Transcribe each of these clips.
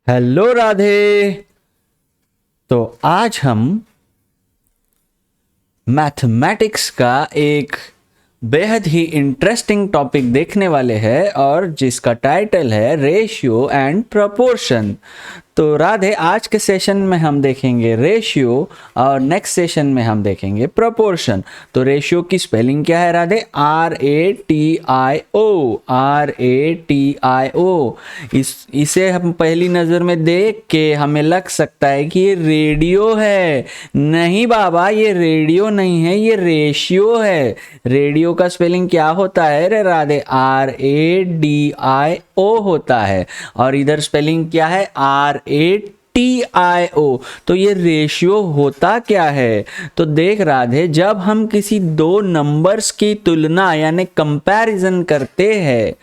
Hello Radhe. तो आज हम मैथमेटिक्स का एक बेहद ही इंटरेस्टिंग टॉपिक देखने वाले हैं और जिसका टाइटल है रेशियो एंड प्रपोर्शन। तो राधे, आज के सेशन में हम देखेंगे रेशियो और नेक्स्ट सेशन में हम देखेंगे प्रपोर्शन। तो रेशियो की स्पेलिंग क्या है राधे? RATIO। RATIO। इसे हम पहली नज़र में देख के हमें लग सकता है कि ये रेडियो है। नहीं बाबा, ये रेडियो नहीं है, ये रेशियो है। रेडियो का स्पेलिंग क्या होता है रे राधे? RADIO होता है। और इधर स्पेलिंग क्या है? RATIO। तो ये रेशियो होता क्या है? तो देख राधे, जब हम किसी दो नंबर्स की तुलना यानी कंपैरिजन करते हैं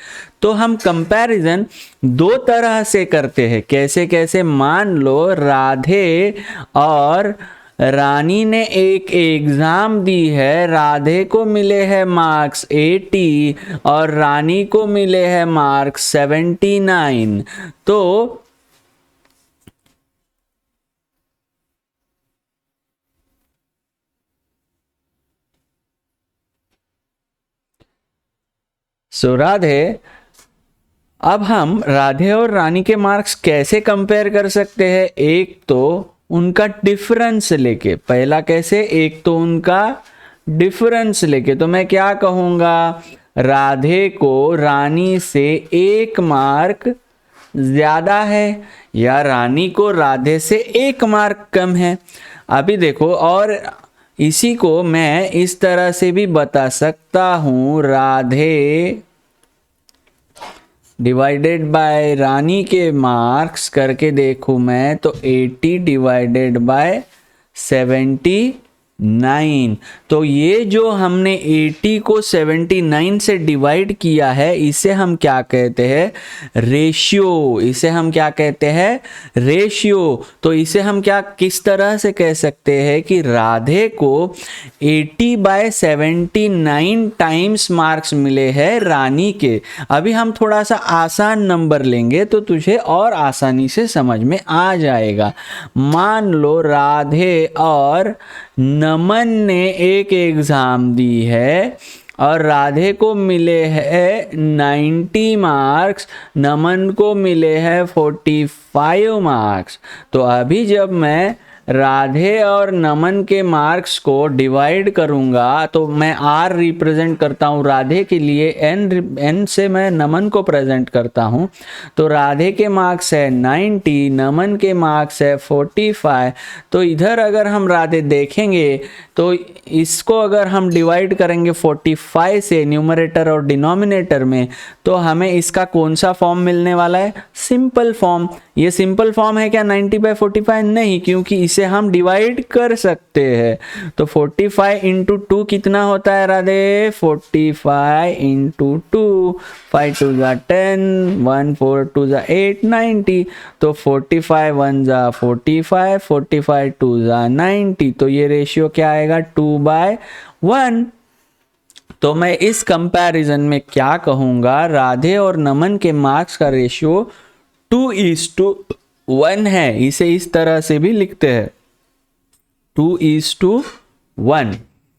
तो हम कंपैरिजन दो तरह से करते हैं। कैसे कैसे? मान लो राधे और रानी ने एक एग्जाम दी है। राधे को मिले हैं मार्क्स 80 और रानी को मिले हैं मार्क्स 79। तो राधे, अब हम राधे और रानी के मार्क्स कैसे कंपेयर कर सकते हैं? एक तो उनका डिफरेंस लेके। पहला कैसे? एक तो उनका डिफरेंस लेके। तो मैं क्या कहूँगा? राधे को रानी से 1 मार्क ज़्यादा है या रानी को राधे से 1 मार्क कम है। अभी देखो, और इसी को मैं इस तरह से भी बता सकता हूँ, राधे डिवाइडेड बाय रानी के मार्क्स करके देखूं मैं तो 80 डिवाइडेड बाय 79। तो ये जो हमने 80 को 79 से डिवाइड किया है, इसे हम क्या कहते हैं? रेशियो। इसे हम क्या कहते हैं? रेशियो। तो इसे हम क्या किस तरह से कह सकते हैं कि राधे को 80 बाय 79 टाइम्स मार्क्स मिले हैं रानी के। अभी हम थोड़ा सा आसान नंबर लेंगे तो तुझे और आसानी से समझ में आ जाएगा। मान लो राधे और नमन ने एक एग्जाम दी है और राधे को मिले हैं 90 मार्क्स, नमन को मिले हैं 45 मार्क्स। तो अभी जब मैं राधे और नमन के मार्क्स को डिवाइड करूंगा तो मैं R रिप्रेजेंट करता हूँ राधे के लिए, N से मैं नमन को प्रेजेंट करता हूँ। तो राधे के मार्क्स है 90, नमन के मार्क्स है 45। तो इधर अगर हम राधे देखेंगे तो इसको अगर हम डिवाइड करेंगे 45 से न्यूमरेटर और डिनोमिनेटर में, तो हमें इसका कौन सा फॉर्म मिलने वाला है? Simple form. ये सिंपल फॉर्म है क्या 90 बाय 45? नहीं, क्योंकि इसे हम डिवाइड कर सकते हैं। तो 45 इंटू 2 कितना होता है राधे? 45 इंटू 2, 5 2 जा 10, 1 4 2 जा 8, 90। तो 45 1 जा 45, 45 2 जा 90। तो ये रेशियो क्या आएगा? 2/1। तो मैं इस कंपैरिजन में क्या कहूँगा? राधे और नमन के मार्क्स का रेशियो 2:1 है। इसे इस तरह से भी लिखते हैं, 2:1।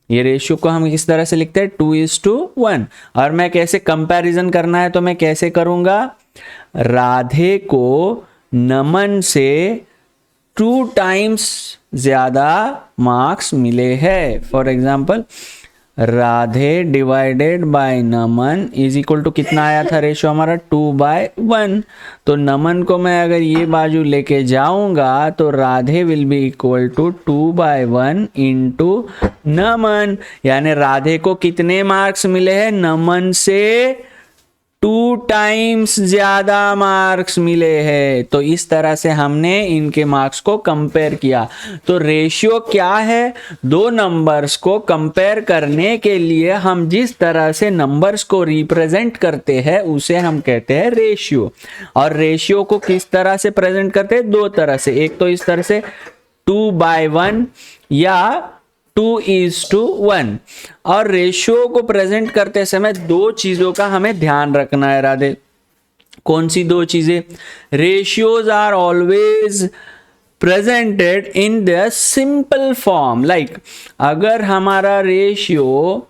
ये रेशियो को हम इस तरह से लिखते हैं, 2:1। और मैं कैसे कंपैरिजन करना है तो मैं कैसे करूँगा? राधे को नमन से 2 टाइम्स ज़्यादा मार्क्स मिले हैं। For example, Radhe divided by Naman is equal to कितना आया था रेशियो हमारा? 2/1। तो नमन को मैं अगर ये बाजू लेके जाऊंगा तो Radhe will be equal to 2/1 into Naman. यानी राधे को कितने मार्क्स मिले हैं? नमन से 2 टाइम्स ज्यादा मार्क्स मिले हैं। तो इस तरह से हमने इनके मार्क्स को कंपेयर किया। तो रेशियो क्या है? दो नंबर्स को कंपेयर करने के लिए हम जिस तरह से नंबर्स को रिप्रेजेंट करते हैं उसे हम कहते हैं रेशियो। और रेशियो को किस तरह से प्रेजेंट करते हैं? दो तरह से। एक तो इस तरह से 2/1 या 2:1। और रेशियो को प्रेजेंट करते समय दो चीजों का हमें ध्यान रखना है राधे। कौन सी दो चीजें? Ratios are always presented in the simple form. Like अगर हमारा रेशियो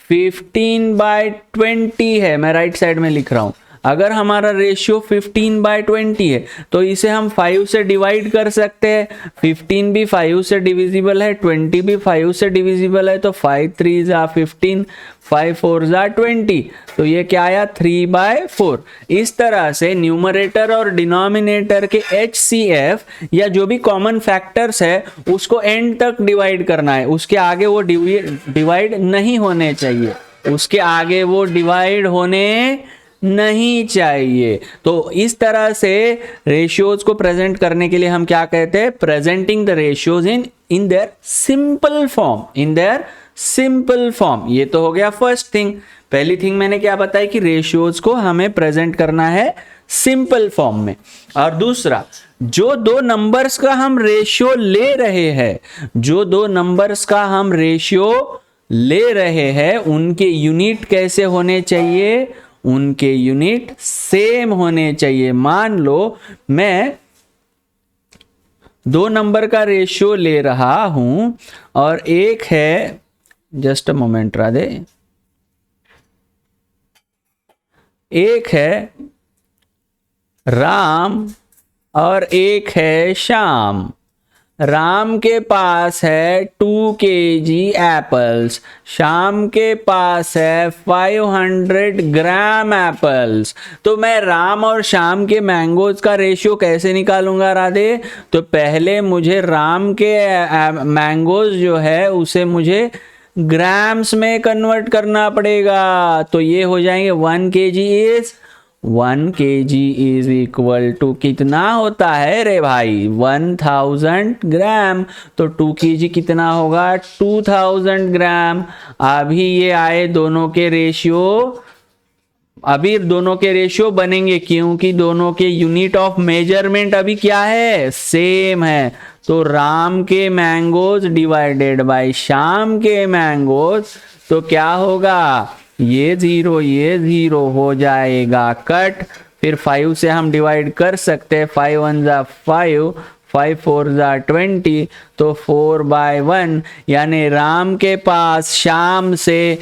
15/20 है, मैं राइट साइड में लिख रहा हूं, अगर हमारा रेशियो 15/20 है तो इसे हम 5 से डिवाइड कर सकते हैं। 15 भी 5 से डिविजिबल है, 20 भी 5 से डिविजिबल है, तो 5 3 ज़ा 15, 5 4 ज़ा 20, तो ये क्या आया 3/4। इस तरह से न्यूमरेटर और डिनोमिनेटर के HCF या जो भी कॉमन फैक्टर्स है उसको एंड तक डिवाइड करना है, उसके आगे वो डिवाइड नहीं होने चाहिए, उसके आगे वो डिवाइड होने नहीं चाहिए। तो इस तरह से रेशियोज को प्रेजेंट करने के लिए हम क्या कहते हैं? Presenting the ratios in their simple form, in their simple form. ये तो हो गया फर्स्ट थिंग। पहली थिंग मैंने क्या बताई कि रेशियोज को हमें प्रेजेंट करना है सिंपल फॉर्म में। और दूसरा, जो दो नंबर्स का हम रेशियो ले रहे हैं, जो दो नंबर्स का हम रेशियो ले रहे हैं, उनके यूनिट कैसे होने चाहिए? उनके यूनिट सेम होने चाहिए। मान लो मैं दो नंबर का रेशियो ले रहा हूं और एक है, जस्ट अ मोमेंट राधे, एक है राम और एक है श्याम। राम के पास है 2 kg एप्पल्स, श्याम के पास है 500 ग्राम एप्पल्स। तो मैं राम और श्याम के मैंगोज का रेशियो कैसे निकालूंगा राधे? तो पहले मुझे राम के मैंगोज जो है उसे मुझे ग्राम्स में कन्वर्ट करना पड़ेगा। तो ये हो जाएंगे 1 kg इज इक्वल टू कितना होता है रे भाई? 1000 ग्राम। तो 2 kg कितना होगा? 2000 ग्राम। अभी ये आए दोनों के रेशियो, अभी दोनों के रेशियो बनेंगे क्योंकि दोनों के यूनिट ऑफ मेजरमेंट अभी क्या है? सेम है। तो राम के मैंगोज डिवाइडेड बाय श्याम के मैंगोज, तो क्या होगा? ये 0 हो जाएगा कट। फिर 5 से हम डिवाइड कर सकते हैं, 5 1 ज़ा 5, 5 4 ज़ा 20, तो 4/1, यानी राम के पास श्याम से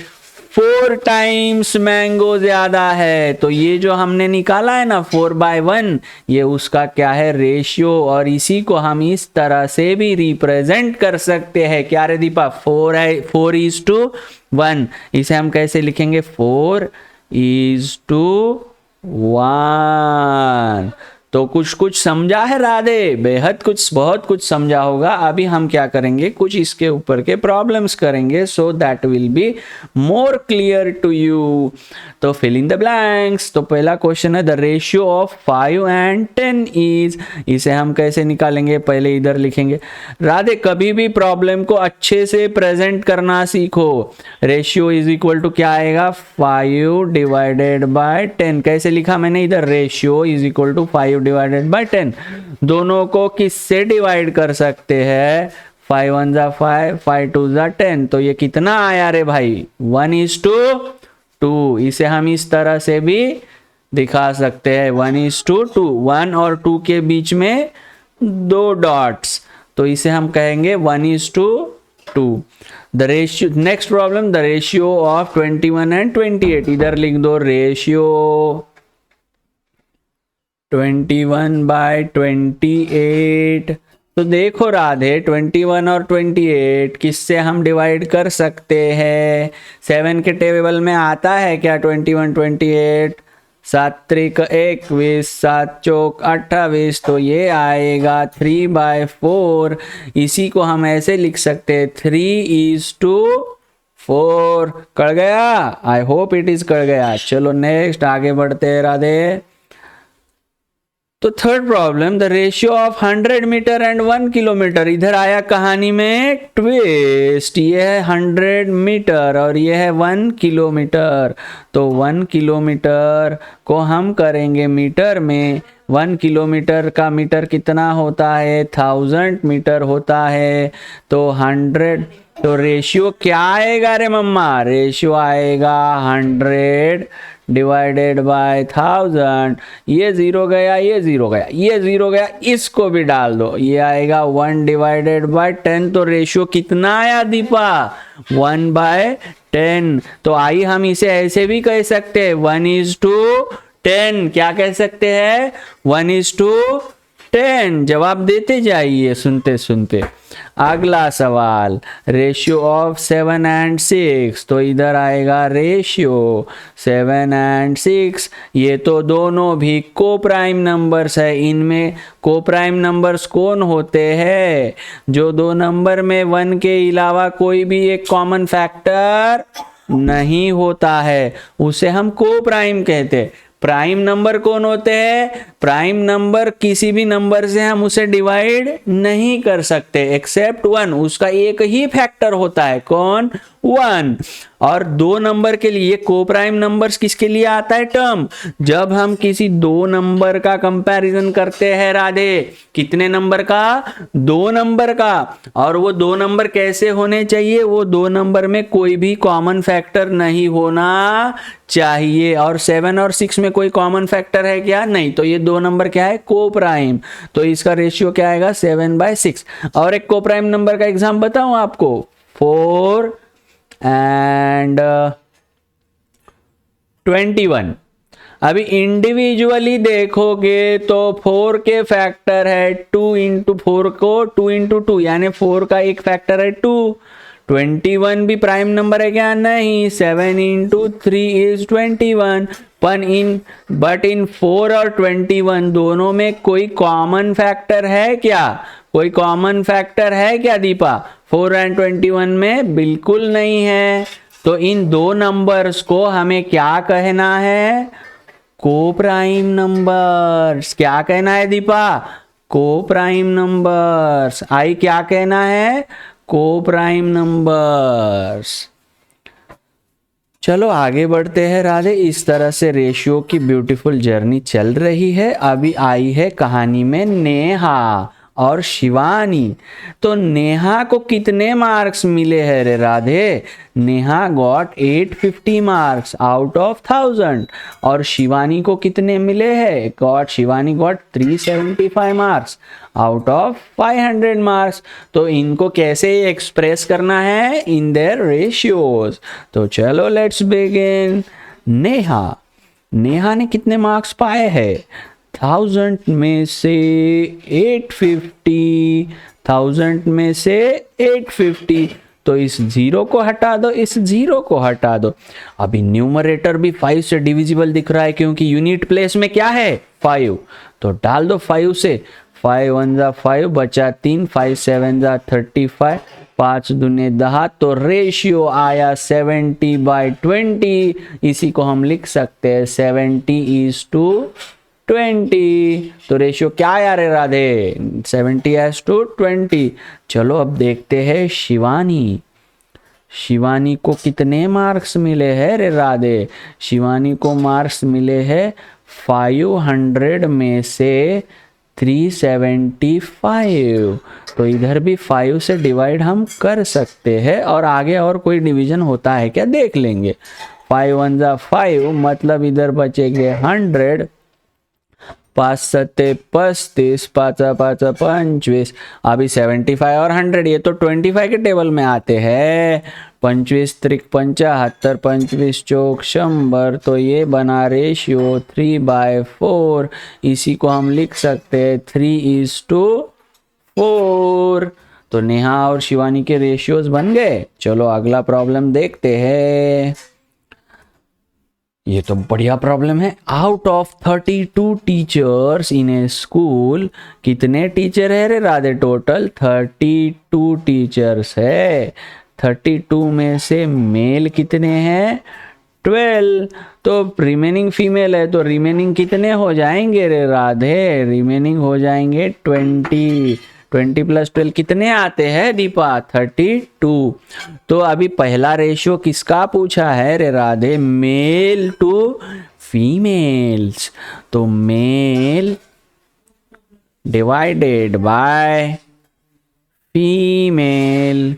4 टाइम्स मैंगो ज्यादा है। तो ये जो हमने निकाला है ना 4/1, ये उसका क्या है? रेशियो। और इसी को हम इस तरह से भी रिप्रेजेंट कर सकते हैं। क्या रे दीपा? 4:1। इसे हम कैसे लिखेंगे? 4:1। तो कुछ समझा है राधे? बेहद कुछ, बहुत कुछ समझा होगा। अभी हम क्या करेंगे? कुछ इसके ऊपर के प्रॉब्लम्स करेंगे, so that will be more clear to you. तो फिल इन द ब्लैंक्स। तो पहला क्वेश्चन है the ratio of 5 and 10 is, इसे हम कैसे निकालेंगे? पहले इधर लिखेंगे राधे। कभी भी प्रॉब्लम को अच्छे से प्रेजेंट करना सीखो। रेशियो इज इक्वल टू क्या आएगा? 5 डिवाइडेड बाय 10। कैसे लिखा मैंने इधर? Ratio is equal to 5 divided by 10। दोनों को किससे डिवाइड कर सकते हैं? 5 1 ज़ा 5, 5 2 ज़ा 10। तो ये कितना आया रे भाई? 1:2। इसे हम इस तरह से भी दिखा सकते हैं, 1:2। 1 और 2 के बीच में 2 डॉट्स, तो इसे हम कहेंगे 1:2। The ratio, next problem, the ratio of 21 and 28। इधर लिख दो रेशियो 21/28। तो देखो राधे, 21 और 28 किससे हम डिवाइड कर सकते हैं? 7 के टेबल में आता है क्या 21 28? 7 त्रिक 21, 7 चौक 28, तो ये आएगा 3/4। इसी को हम ऐसे लिख सकते हैं 3:4। कड़ गया? आई होप इट इज कड़ गया। चलो नेक्स्ट आगे बढ़ते हैं राधे। तो third problem, the ratio of 100 metre and 1 kilometre. इधर आया कहानी में ट्विस्ट। ये है 100 मीटर और ये है 1 किलोमीटर। तो 1 किलोमीटर को हम करेंगे मीटर में। 1 किलोमीटर का मीटर कितना होता है? 1000 मीटर होता है। तो 100 तो रेशियो क्या आएगा रे मम्मा? रेशियो आएगा 100 डिवाइडेड बाय 1000। ये जीरो गया, ये जीरो गया, ये जीरो गया, इसको भी डाल दो, ये आएगा 1 डिवाइडेड बाय 10। तो रेशियो कितना आया दीपा? 1/10। तो आई हम इसे ऐसे भी कह सकते हैं 1:10। क्या कह सकते हैं? 1:10। जवाब देते जाइए सुनते सुनते। अगला सवाल, रेशियो ऑफ 7 एंड 6। तो इधर आएगा रेशियो 7 एंड 6। ये तो दोनों भी को प्राइम नंबर्स है। इनमें को प्राइम नंबर्स कौन होते हैं? जो दो नंबर में 1 के अलावा कोई भी एक कॉमन फैक्टर नहीं होता है, उसे हम को प्राइम कहते हैं। प्राइम नंबर कौन होते हैं? प्राइम नंबर किसी भी नंबर से हम उसे डिवाइड नहीं कर सकते एक्सेप्ट 1। उसका एक ही फैक्टर होता है, कौन? 1। और दो नंबर के लिए को प्राइम नंबर्स किसके लिए आता है टर्म? जब हम किसी दो नंबर का कंपैरिजन करते हैं राधे। कितने नंबर का? दो नंबर का। और वो दो नंबर कैसे होने चाहिए? वो दो नंबर में कोई भी कॉमन फैक्टर नहीं होना चाहिए। और 7 और 6 में कोई कॉमन फैक्टर है क्या? नहीं। तो ये दो नंबर क्या है? को प्राइम। तो इसका रेशियो क्या आएगा? 7/6। और एक को प्राइम नंबर का एग्जाम बताऊं आपको, 4 एंड 21। अभी इंडिविजुअली देखोगे तो 4 के फैक्टर है 2 इंटू 4 को 2 इंटू 2 यानी 4 का एक फैक्टर है 2। 21 भी प्राइम नंबर है क्या? नहीं। 7 इंटू 3 इज 21। बट इन 4 और 21 दोनों में कोई कॉमन फैक्टर है क्या? कोई कॉमन फैक्टर है क्या दीपा? 4 एंड 21 में बिल्कुल नहीं है। तो इन दो नंबर्स को हमें क्या कहना है? को प्राइम नंबर्स। क्या कहना है दीपा? को प्राइम नंबर्स। आई क्या कहना है? को प्राइम नंबर्स। चलो आगे बढ़ते हैं राधे। इस तरह से रेशियो की ब्यूटीफुल जर्नी चल रही है। अभी आई है कहानी में नेहा और शिवानी। तो नेहा को कितने मार्क्स मिले हैं रे Radhe? Neha got 850 marks out of 1000। और शिवानी को कितने मिले हैं? Shivani got 375 marks out of 500 marks. तो इनको कैसे एक्सप्रेस करना है? In their ratios. तो चलो लेट्स बिगिन। नेहा ने कितने मार्क्स पाए हैं? 1000 में से 850, 1000 में से 850। तो इस जीरो को हटा दो, इस जीरो को हटा दो। अभी न्यूमरेटर भी 5 से डिविजिबल दिख रहा है क्योंकि यूनिट प्लेस में क्या है? 5। तो डाल दो 5 से। 5 1 जा 5 बचा 3, 5 7 जा 35, 5 दूने 10। तो रेशियो आया 70/20। इसी को हम लिख सकते हैं 70:20। तो रेशियो क्या आया रे राधे? 70:20। चलो अब देखते हैं शिवानी को कितने मार्क्स मिले हैं रे राधे? शिवानी को मार्क्स मिले हैं 500 में से 375। तो इधर भी 5 से डिवाइड हम कर सकते हैं। और आगे और कोई डिवीजन होता है क्या? देख लेंगे। 5 1 जा 5 मतलब इधर बचेंगे 100। 5 7 35, 5 5 25। अभी 75 और 100 ये तो 25 के टेबल में आते हैं। 25 त्रिक 75, 25 चौक 100। तो ये बना रेशियो 3/4। इसी को हम लिख सकते हैं 3:4। तो नेहा और शिवानी के रेशियोज बन गए। चलो अगला प्रॉब्लम देखते हैं। ये तो बढ़िया प्रॉब्लम है। Out of 32 teachers in A school, कितने टीचर है रे राधे? टोटल 32 टीचर्स है। 32 में से मेल कितने हैं? 12। तो रिमेनिंग फीमेल है, तो रिमेनिंग कितने हो जाएंगे रे राधे? रिमेनिंग हो जाएंगे 20। 20 + 12 कितने आते हैं दीपा? 32। तो अभी पहला रेशियो किसका पूछा है रे राधे? Male to females. तो male divided by female.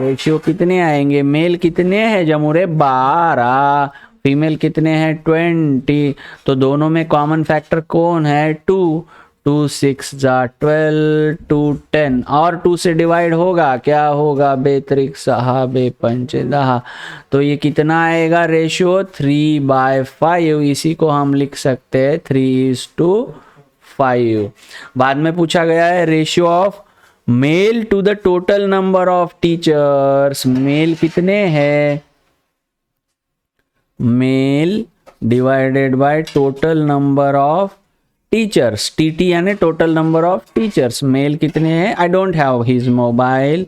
Ratio कितने आएंगे, मेल कितने हैं जमूरे 12, फीमेल कितने हैं 20, तो दोनों में कॉमन फैक्टर कौन है 2, 2 6 जा 12, 2 10 और 2 से डिवाइड होगा क्या होगा बेत्रिक सहा बे पंच 10, तो ये कितना आएगा रेशियो 3/5, इसी को हम लिख सकते हैं 3:5। बाद में पूछा गया है ratio of male to the total number of teachers, male कितने हैं, male divided by total number of teachers, TT यानी total number of teachers, male कितने हैं, I don't have his mobile,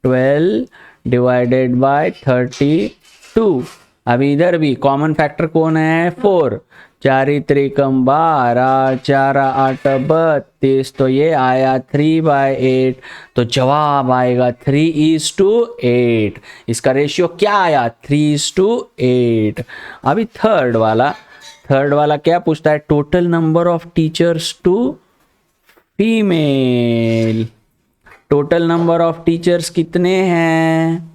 12 डिवाइडेड बाय 32। अभी इधर भी कॉमन फैक्टर कौन है 4, 4 त्रिकम 12, 4 8 32, तो ये आया 3/8, तो जवाब आएगा 3:8। इसका रेशियो क्या आया 3:8। अभी थर्ड वाला क्या पूछता है, total number of teachers to female, total number of teachers कितने हैं,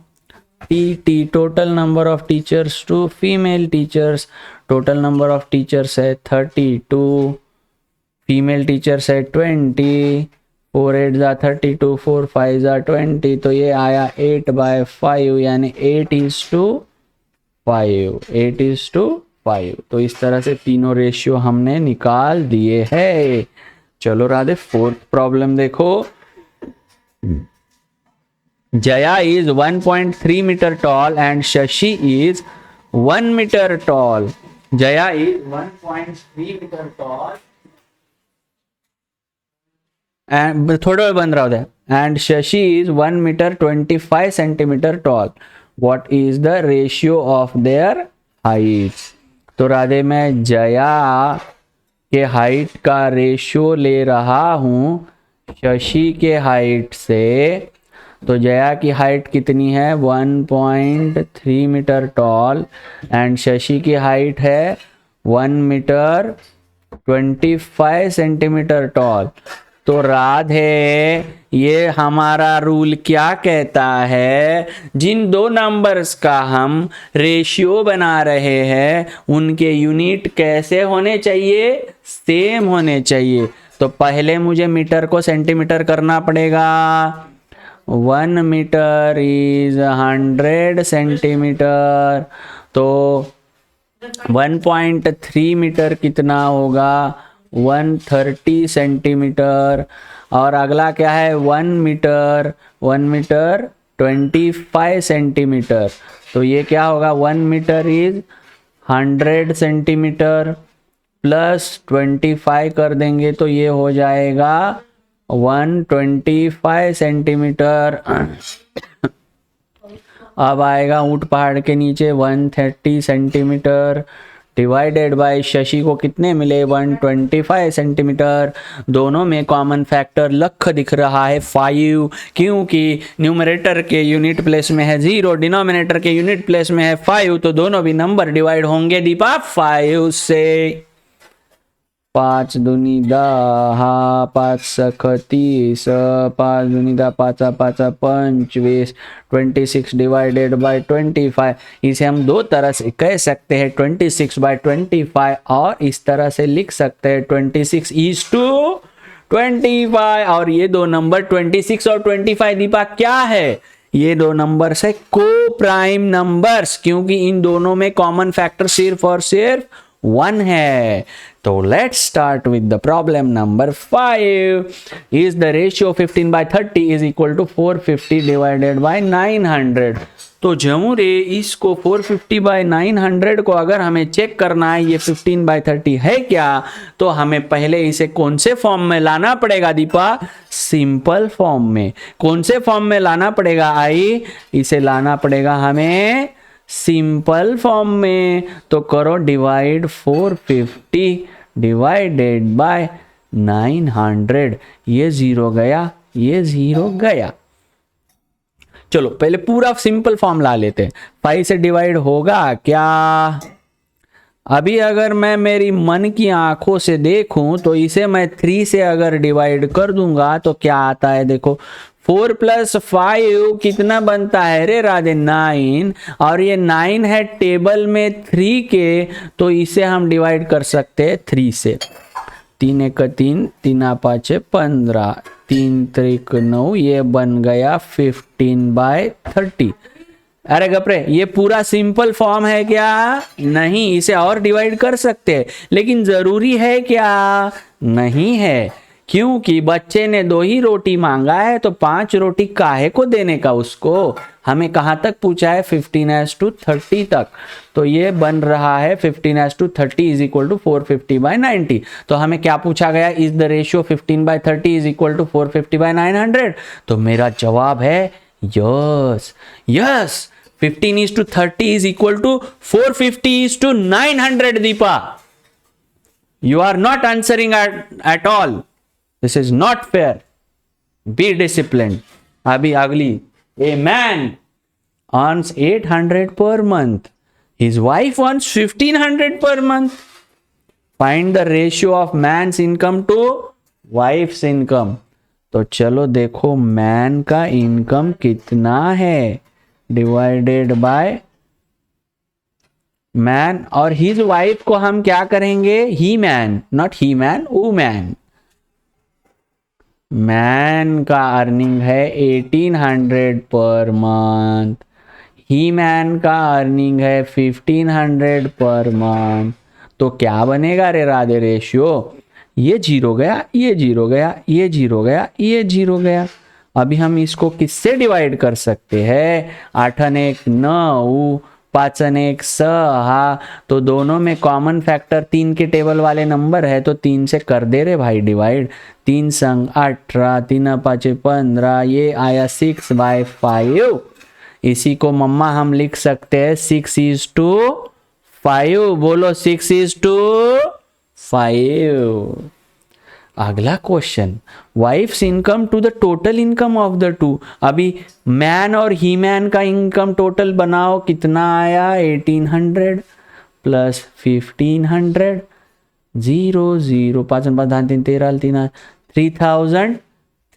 T total number of teachers to female teachers, total number of teachers है 32, फीमेल टीचर्स है 20, 4 8 जा 32, 4 5 जा 20, तो ये आया 8/5 यानी 8:5। तो इस तरह से तीनों रेशियो हमने निकाल दिए हैं। चलो राधे फोर्थ प्रॉब्लम देखो। Jaya is 1.3 meter tall and Shashi is 1 meter tall. Jaya is 1.3 meter tall and थोड़ा बंद रहा है, and Shashi is 1 meter 25 centimeter tall. What is the ratio of their heights? तो राधे मैं जया के हाइट का रेशियो ले रहा हूँ शशि के हाइट से, तो जया की हाइट कितनी है 1.3 मीटर टॉल एंड शशि की हाइट है 1 मीटर 25 सेंटीमीटर टॉल। तो राधे ये हमारा रूल क्या कहता है, जिन दो नंबर्स का हम रेशियो बना रहे हैं उनके यूनिट कैसे होने चाहिए, सेम होने चाहिए। तो पहले मुझे मीटर को सेंटीमीटर करना पड़ेगा, 1 मीटर इज 100 सेंटीमीटर, तो 1.3 मीटर कितना होगा 130 सेंटीमीटर, और अगला क्या है 1 मीटर 25 सेंटीमीटर, तो ये क्या होगा 1 मीटर इज 100 सेंटीमीटर प्लस 25 कर देंगे तो ये हो जाएगा 125 सेंटीमीटर। अब आएगा ऊंट पहाड़ के नीचे 130 सेंटीमीटर डिवाइडेड बाय शशि को कितने मिले 125 सेंटीमीटर। दोनों में कॉमन फैक्टर लख दिख रहा है 5, क्योंकि न्यूमरेटर के यूनिट प्लेस में है 0, डिनोमिनेटर के यूनिट प्लेस में है 5, तो दोनों भी नंबर डिवाइड होंगे दीपा 5 से। 5 दूनी 10, 5 सख 30, 5 दूनी 10, 5 5 25, 26 डिवाइडेड बाय 25। इसे हम दो तरह से कह सकते हैं 26/25 और इस तरह से लिख सकते हैं 26:25। और ये दो नंबर 26 और 25 दीपा क्या है, ये दो नंबर्स है को प्राइम नंबर्स, क्योंकि इन दोनों में कॉमन फैक्टर सिर्फ और सिर्फ 1 है। तो let's start with the problem number 5। Is the ratio 15/30 is equal to 450 divided by 900। तो जमूरे इसको 450/900 को अगर हमें चेक करना है ये 15/30 है क्या, तो हमें पहले इसे कौन से फॉर्म में लाना पड़ेगा दीपा, सिंपल फॉर्म में। कौन से फॉर्म में लाना पड़ेगा आई, इसे लाना पड़ेगा हमें सिंपल फॉर्म में। तो करो डिवाइड 450 डिवाइडेड बाय 900, ये 0 गया, ये 0 गया। चलो पहले पूरा सिंपल फॉर्म ला लेते हैं। 5 से डिवाइड होगा क्या, अभी अगर मैं मेरी मन की आंखों से देखूं तो इसे मैं 3 से अगर डिवाइड कर दूंगा तो क्या आता है देखो 4 + 5 कितना बनता है रे राधे? 9। और ये 9 है टेबल में 3 के, तो इसे हम डिवाइड कर सकते हैं 3 से। 3 × 3, 3 × 5 = 15, 3 × 9, ये बन गया 15/30। अरे गपरे, ये पूरा सिंपल फॉर्म है क्या? नहीं, इसे और डिवाइड कर सकते हैं, लेकिन जरूरी है क्या? नहीं है, क्योंकि बच्चे ने 2 ही रोटी मांगा है, तो 5 रोटी काहे को देने का उसको? हमें कहाँ तक पूछा है? 15:30 तक। तो ये बन रहा है 15:30 = 450/90। तो हमें क्या पूछा गया? Is the ratio 15/30 = 450/900? तो मेरा जवाब है yes. Yes, 15:30 = 450:900 Deepa. You are not answering at all. This is not fair. Be disciplined. अभी अगली, a man earns 800 per month. His wife earns 1500 per month. Find the ratio of man's income to wife's income. तो चलो देखो, man का income कितना है divided by man, और his wife को हम क्या करेंगे? ही मैन, नॉट ही मैन, वो मैन। मैन का अर्निंग है 1800 पर मंथ, ही मैन का अर्निंग है 1500 पर मंथ। तो क्या बनेगा रे राधे रेशियो? ये 0 गया, ये 0 गया, ये 0 गया, ये 0 गया। अभी हम इसको किससे डिवाइड कर सकते हैं? 8 × 1 9, 5 × 1 6। तो दोनों में कॉमन फैक्टर 3 के टेबल वाले नंबर है, तो 3 से कर दे रे भाई डिवाइड। 3 × 18, 3 × 5 = 15, ये आया 6/5। इसी को मम्मा हम लिख सकते हैं 6:5। बोलो 6:5। अगला question, wife's income to the total income of the two. अभी मैन और ही मैन का इनकम टोटल बनाओ, कितना आया? 1800 + 1500, 0 0, 5 × 5 = 3, 13 3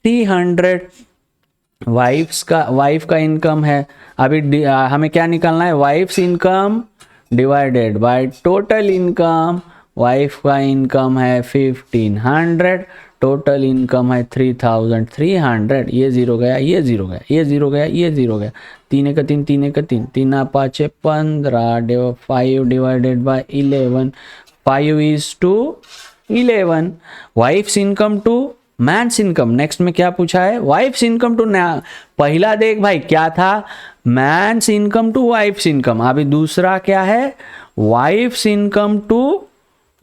3300 वाइफ का इनकम है। अभी हमें क्या निकालना है? Wife's income divided by total income. Wife का इनकम है 1500, टोटल इनकम है 3300। ये 0 गया, ये 0 गया, ये 0 गया, ये 0 गया। 3 × 3, 3 × 3, 3 × 5 = 15, 5 divided by 11, 5:11। Wife's income to man's income. Next में क्या पूछा है? Wife's income to. पहला देख भाई क्या था? Man's income to wife's income. अभी दूसरा क्या है? Wife's income to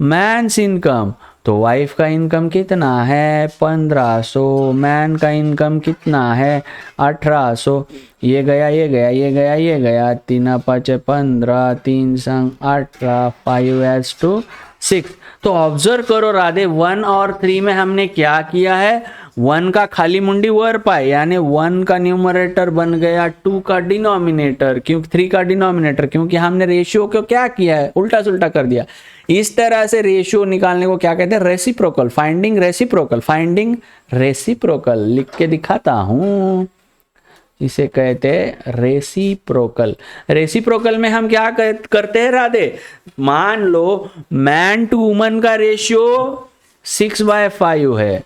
man's income. तो वाइफ का इनकम कितना है? 1500। मैन का इनकम कितना है? 1800। ये गया, ये गया, ये गया, ये गया। 3 × 5 = 15, 3 × 18, 5:6। तो ऑब्जर्व करो राधे, 1 और 3 में हमने क्या किया है? 1 का खाली मुंडी वर पाए, यानी 1 का न्यूमरेटर बन गया 2 का डिनोमिनेटर, क्योंकि 3 का डिनोमिनेटर, क्योंकि हमने रेशियो को क्या किया है? उल्टा सुल्टा कर दिया। इस तरह से रेशियो निकालने को क्या कहते हैं? Reciprocal. Finding reciprocal, finding reciprocal लिख के दिखाता हूं, इसे कहते हैं रेसिप्रोकल। रेसिप्रोकल में हम क्या करते हैं राधे? मान लो मैन टू वुमन का रेशियो 6/5 है,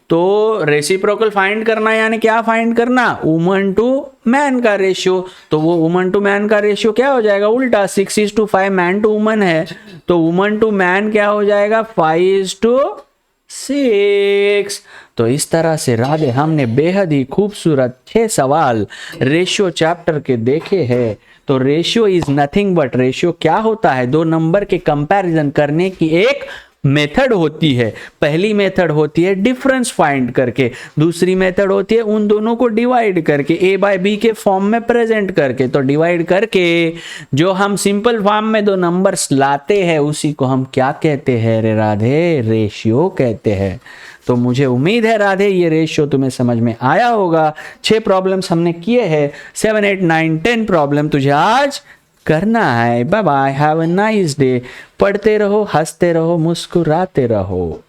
तो रेसिप्रोकल फाइंड करना, यानी क्या फाइंड करना? वुमन टू मैन का रेशियो। तो वो वुमन टू मैन का रेशियो क्या हो जाएगा? उल्टा। 6:5 मैन टू वुमन है, तो वुमन टू मैन क्या हो जाएगा? 5:6। तो इस तरह से राधे हमने बेहद ही खूबसूरत 6 सवाल रेशियो चैप्टर के देखे हैं। तो ratio is nothing but, ratio क्या होता है? 2 नंबर के कंपैरिजन करने की एक मेथड होती है। पहली मेथड होती है डिफरेंस फाइंड करके, दूसरी मेथड होती है उन दोनों को डिवाइड करके, a/b के फॉर्म में प्रेजेंट करके। तो डिवाइड करके जो हम सिंपल फॉर्म में 2 नंबर्स लाते हैं, उसी को हम क्या कहते हैं रे राधे? रेशियो कहते हैं। तो मुझे उम्मीद है राधे ये रेशियो तुम्हें समझ में आया होगा। 6 प्रॉब्लम्स हमने किए हैं, 7 8 9 10 प्रॉब्लम तुझे आज करना है। Bye bye, have a nice day. पढ़ते रहो, हंसते रहो, मुस्कुराते रहो।